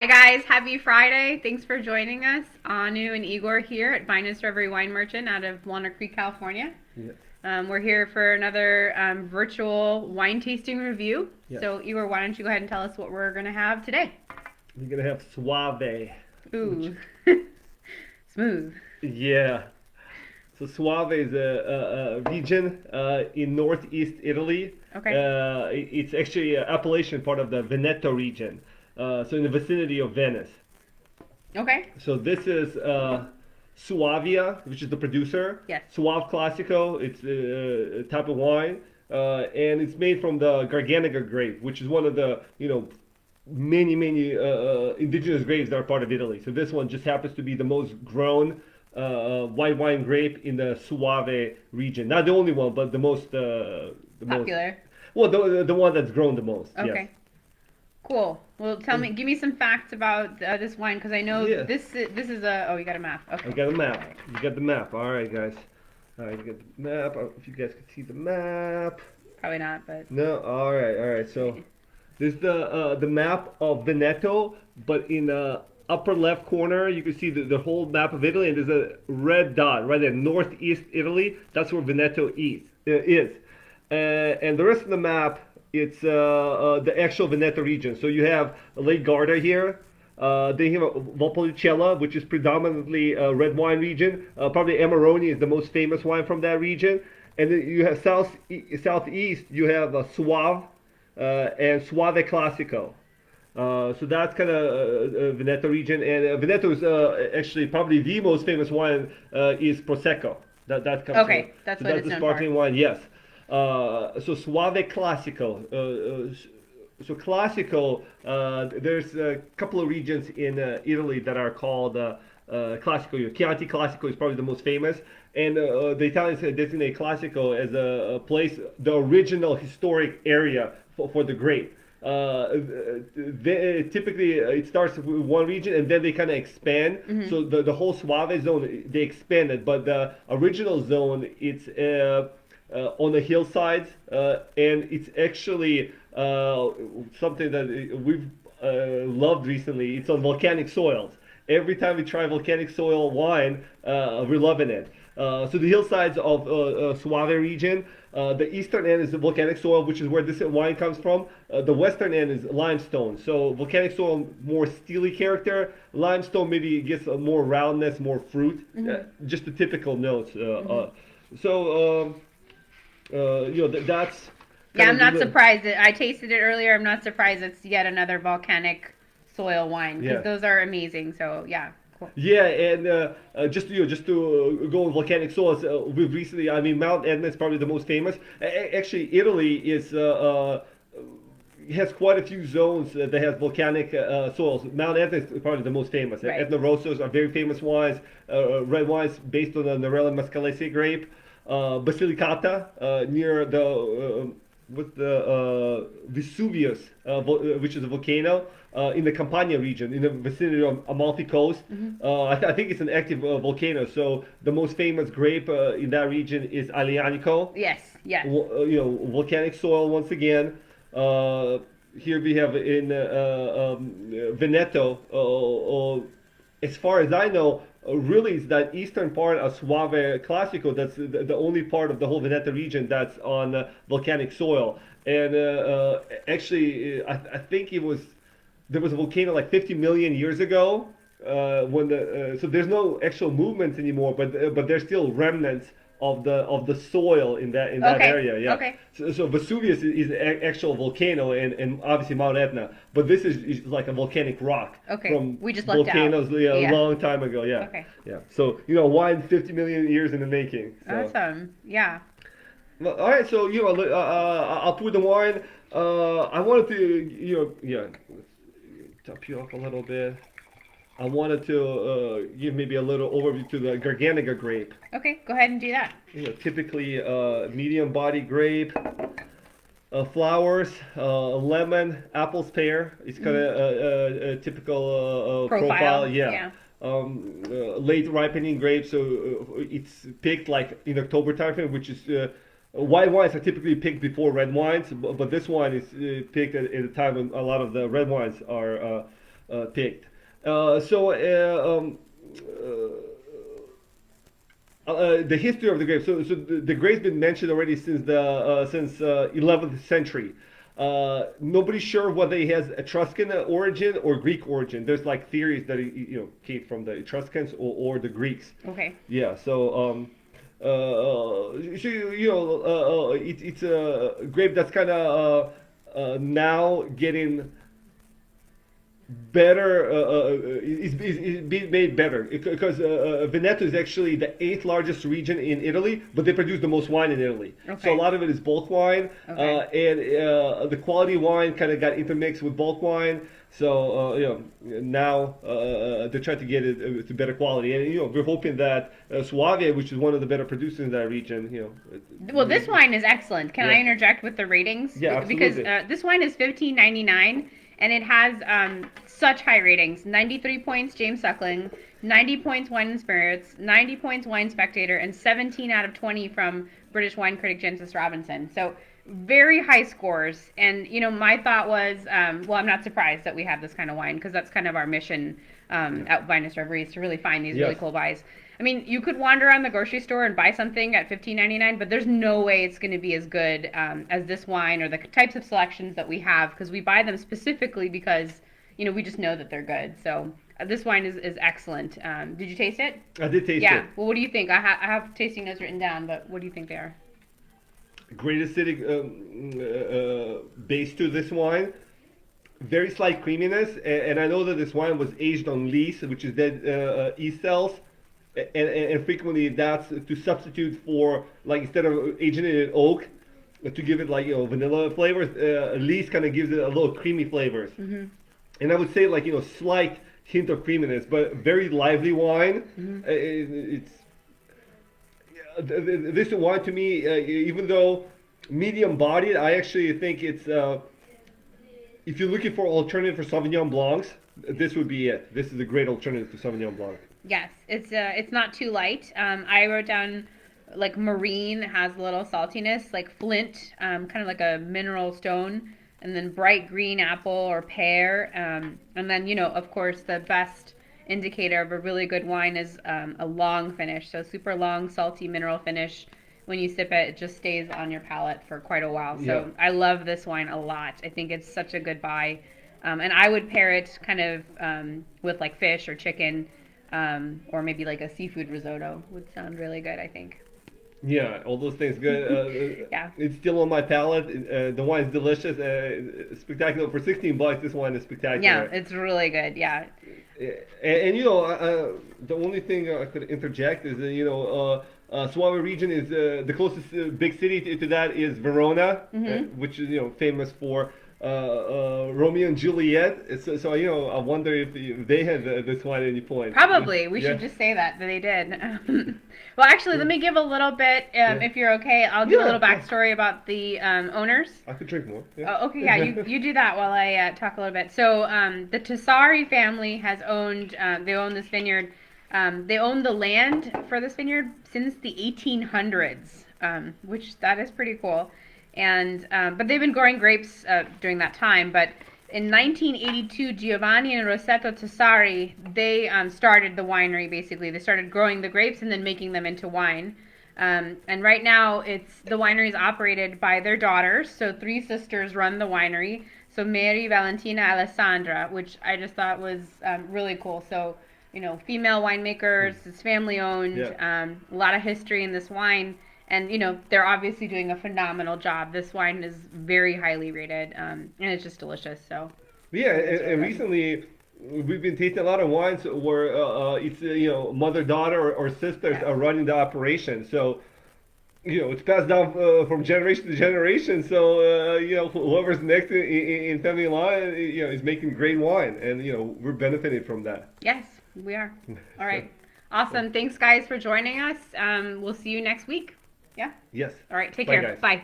Hi guys, happy Friday. Thanks for joining us. Anu and Igor here at Vinous Reverie Wine Merchant out of Walnut Creek, California. Yes. We're here for another virtual wine tasting review. Yes. So Igor, why don't you go ahead and tell us what we're going to have today? We're gonna have Soave. Which, Ooh, smooth. yeah. So Soave is a region in northeast Italy. Okay. It's actually an Appalachian part of the Veneto region. So in the vicinity of Venice. Okay. So this is Suavia, which is the producer. Yes. Suave Classico. It's a type of wine, and it's made from the Garganega grape, which is one of the many indigenous grapes that are part of Italy. So this one just happens to be the most grown white wine grape in the Suave region. Not the only one, but the most Popular. well, the one that's grown the most. Okay. Yes. Cool. Well, give me some facts about this wine because I know Yeah. this is a. Oh, you got a map. Okay. I got a map. You got the map. All right, guys. All right, you got the map. If you guys can see the map. Probably not, but. No. All right. All right. So this is the map of Veneto, but in the upper left corner you can see the whole map of Italy, and there's a red dot right there, northeast Italy. That's where Veneto is. And the rest of the map, it's the actual Veneto region. So you have Lake Garda here. Then you have Valpolicella, which is predominantly a red wine region. Probably Amarone is the most famous wine from that region. And then you have southeast, you have Suave and Suave Classico. So that's kind of Veneto region. And Veneto is actually probably the most famous wine is Prosecco. That comes Okay, from, that's so what that's it's the known for. sparkling wine, yes. So Suave Classico. So Classico, there's a couple of regions in Italy that are called Classico. Chianti Classico is probably the most famous, and the Italians designate Classico as a place, the original historic area for the grape. Typically, it starts with one region and then they kind of expand. So the whole Suave zone, they expanded, but the original zone, it's on the hillsides, and it's actually something that we've loved recently. It's on volcanic soils. Every time we try volcanic soil wine, we're loving it. So the hillsides of Suave region, the eastern end is the volcanic soil, which is where this wine comes from. The western end is limestone. So volcanic soil, more steely character. Limestone maybe gets a more roundness, more fruit, just the typical notes. So that's Yeah, kind I'm of not surprised. I tasted it earlier. I'm not surprised it's yet another volcanic soil wine because Yeah. those are amazing. So yeah, cool. Yeah, and just to go on volcanic soils, we've recently, I mean, Mount Etna is probably the most famous. Actually, Italy is has quite a few zones that has volcanic soils. Mount Etna is probably the most famous. Right. Etna Rossos are very famous wines, red wines based on the Nerella Mascalese grape. Basilicata near the with the Vesuvius, which is a volcano in the Campania region, in the vicinity of Amalfi Coast. I think it's an active volcano. So the most famous grape in that region is Aglianico. Yes, yes. Volcanic soil once again. Here we have in Veneto. As far as I know, really it's that eastern part of Suave Classico that's the only part of the whole Veneto region that's on volcanic soil. And actually, I think there was a volcano like 50 million years ago. So there's no actual movements anymore, but there's still remnants of the soil in that Okay, area. Yeah. okay. So Vesuvius is an actual volcano, and obviously Mount Etna, but this is like a volcanic rock Okay, from we just left out. volcanoes a Yeah. long time ago. Yeah. Okay. Yeah. So wine 50 million years in the making. So. Awesome. Yeah. Well, all right. So I'll pour the wine. I wanted to top you off a little bit. I wanted to give maybe a little overview to the Garganega grape. Okay, go ahead and do that. Typically medium body grape, flowers, lemon, apples, pear. It's kind of a typical profile. Yeah. Yeah. Late ripening grape, so it's picked like in October timeframe, which is white wines are typically picked before red wines, but this wine is picked at a time when a lot of the red wines are picked. The history of the grape. So the grape's been mentioned already since 11th century. Nobody's sure whether it has Etruscan origin or Greek origin. There's like theories that it came from the Etruscans or the Greeks. Okay. Yeah. It's a grape that's kind of now getting better is being made better because Veneto is actually the eighth largest region in Italy, but they produce the most wine in Italy. Okay. So a lot of it is bulk wine, Okay. and the quality wine kind of got intermixed with bulk wine. So now they're trying to get it to better quality, and we're hoping that Soave, which is one of the better producers in that region, Well, this wine is excellent. Can I Yeah. interject with the ratings? Yeah, Because absolutely. this wine is $15.99 and it has such high ratings. 93 points James Suckling, 90 points Wine and Spirits, 90 points Wine Spectator, and 17 out of 20 from British wine critic Jensis Robinson. So very high scores. And my thought was, well, I'm not surprised that we have this kind of wine because that's kind of our mission at Vinous Reverie is to really find these really Yes. cool buys. I mean, you could wander around the grocery store and buy something at $15.99, but there's no way it's going to be as good as this wine or the types of selections that we have because we buy them specifically because we just know that they're good. So this wine is excellent. Did you taste it? I did taste Yeah. it. Well, what do you think? I have tasting notes written down, but what do you think they are? Great acidic base to this wine. Very slight creaminess, and I know that this wine was aged on lees, which is dead yeast cells, and frequently that's to substitute for, like, instead of aging it in oak, to give it like vanilla flavors. Lees kind of gives it a little creamy flavors, and I would say like slight hint of creaminess, but very lively wine. It's this wine to me, even though medium bodied, I actually think it's. If you're looking for alternative for Sauvignon Blancs, this would be it. This is a great alternative to Sauvignon Blanc. Yes, it's not too light. I wrote down like marine has a little saltiness, like flint, kind of like a mineral stone, and then bright green apple or pear, and then of course the best indicator of a really good wine is a long finish. So super long, salty mineral finish. When you sip it, it just stays on your palate for quite a while. So Yeah. I love this wine a lot. I think it's such a good buy. And I would pair it kind of with like fish or chicken, or maybe like a seafood risotto would sound really good, I think. Yeah, all those things good. Yeah. It's still on my palate. The wine's delicious. Spectacular for $16. This wine is Yeah, spectacular. it's really good. Yeah. And the only thing I could interject is that Suave region is the closest big city to that is Verona, which is famous for Romeo and Juliet. So I wonder if they had this wine at any point. Probably. We Yeah. should just say that they did. Well, actually, let me give a little bit, if you're okay. I'll give a Yeah, little yeah. backstory about the owners. I could drink more. Yeah. Oh, okay, yeah, you do that while I talk a little bit. So the Tessari family has owned, they own this vineyard. They own the land for this vineyard since the 1800s, which that is pretty cool. And but they've been growing grapes during that time. But in 1982, Giovanni and Rosetto Tessari, they started the winery. Basically, they started growing the grapes and then making them into wine. And right now, the winery is operated by their daughters. So three sisters run the winery. So Mary, Valentina, Alessandra, which I just thought was really cool. So female winemakers. It's family owned. Yeah. A lot of history in this wine. And they're obviously doing a phenomenal job. This wine is very highly rated, and it's just delicious. So Yeah, it's and really good. recently we've been tasting a lot of wines where it's mother daughter or sisters Yes. are running the operation. So it's passed down from generation to generation. So whoever's next in family line is making great wine, and we're benefiting from that. Yes, we are. All right, awesome. Thanks, guys, for joining us. We'll see you next week. Yeah. Yes. All right. Take Bye, care. guys. Bye.